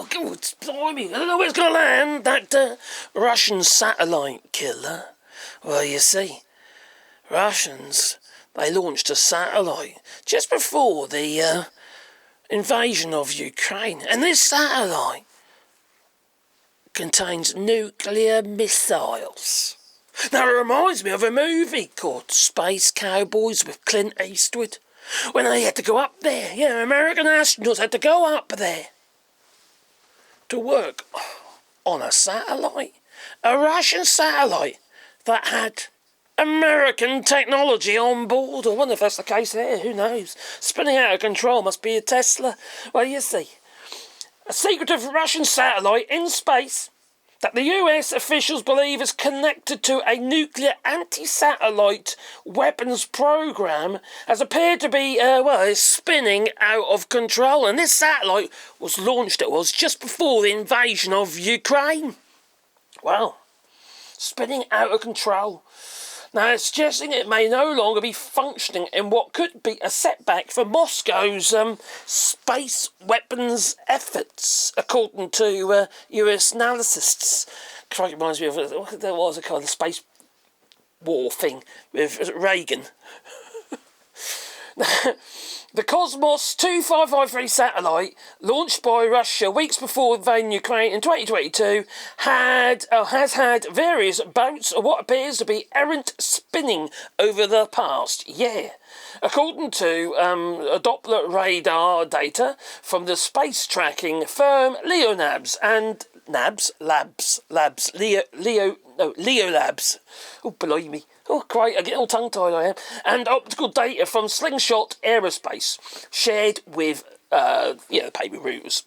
Oh, God, blimey. I don't know where it's going to land, that Russian satellite killer. Well, you see, Russians, they launched a satellite just before the invasion of Ukraine. And this satellite contains nuclear missiles. Now, it reminds me of a movie called Space Cowboys with Clint Eastwood, when they had to go up there. Yeah, American astronauts had to go up there to work on a satellite. A Russian satellite that had American technology on board. I wonder if that's the case there, who knows? Spinning out of control must be a Tesla. Well, you see, a secretive Russian satellite in space that the US officials believe is connected to a nuclear anti-satellite weapons program has appeared to be, is spinning out of control. And this satellite was launched, it was just before the invasion of Ukraine. Well, spinning out of control. Now, it's suggesting it may no longer be functioning in what could be a setback for Moscow's space weapons efforts, according to US analysts. It reminds me of what was a kind of space war thing with Reagan. The Cosmos 2553 satellite, launched by Russia weeks before invading Ukraine in 2022, has had various bouts of what appears to be errant spinning over the past year. According to Doppler radar data from the space tracking firm Leonabs and Leo Labs. Oh, blimey. Oh, great, I get all tongue-tied, I am. And optical data from Slingshot Aerospace, shared with, the paper routers.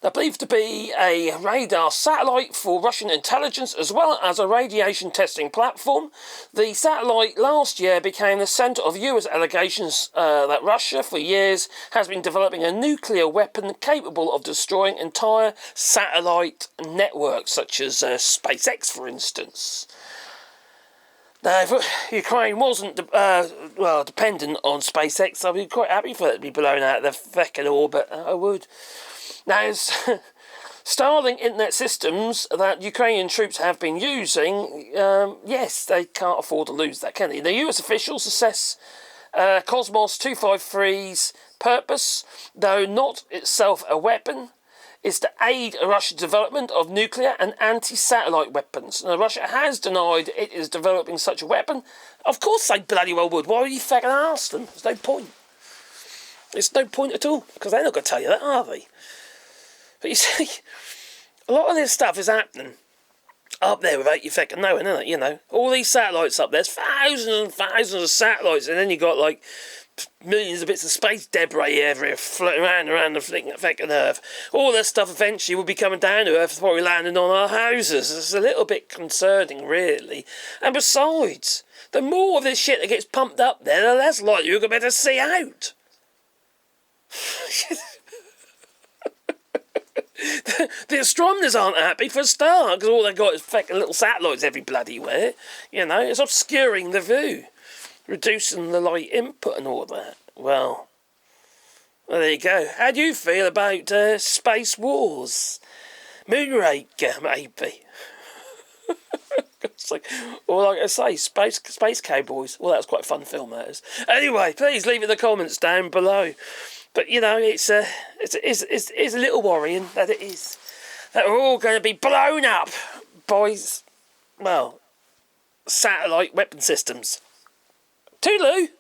They're believed to be a radar satellite for Russian intelligence as well as a radiation testing platform. The satellite last year became the centre of US allegations that Russia, for years, has been developing a nuclear weapon capable of destroying entire satellite networks, such as SpaceX, for instance. Now, if Ukraine wasn't, dependent on SpaceX, I'd be quite happy for it to be blown out of the feckin' orbit. I would. Now, Starlink internet systems that Ukrainian troops have been using, yes, they can't afford to lose that, can they? The US officials assess Cosmos 253's purpose, though not itself a weapon, is to aid Russia's development of nuclear and anti-satellite weapons. Now, Russia has denied it is developing such a weapon. Of course they bloody well would. Why would you fucking ask them? There's no point. There's no point at all, because they're not going to tell you that, are they? But you see, a lot of this stuff is happening up there without you fucking knowing, isn't it? You know, all these satellites up there, there's thousands and thousands of satellites, and then you got like millions of bits of space debris everywhere floating around the fucking Earth. All this stuff eventually will be coming down to Earth, probably landing on our houses. It's a little bit concerning, really. And besides, the more of this shit that gets pumped up there, the less likely you're going to be able to see out. The astronomers aren't happy for a start, because all they've got is fucking little satellites every bloody where. You know, it's obscuring the view, reducing the light input and all that. Well, there you go. How do you feel about space wars? Moonraker, maybe. It's like, or like I say, Space Cowboys. Well, that's quite a fun film, that is. Anyway, please leave it in the comments down below. But, you know, it's a little worrying that it is. That we're all going to be blown up by, well, satellite weapon systems. Toodaloo!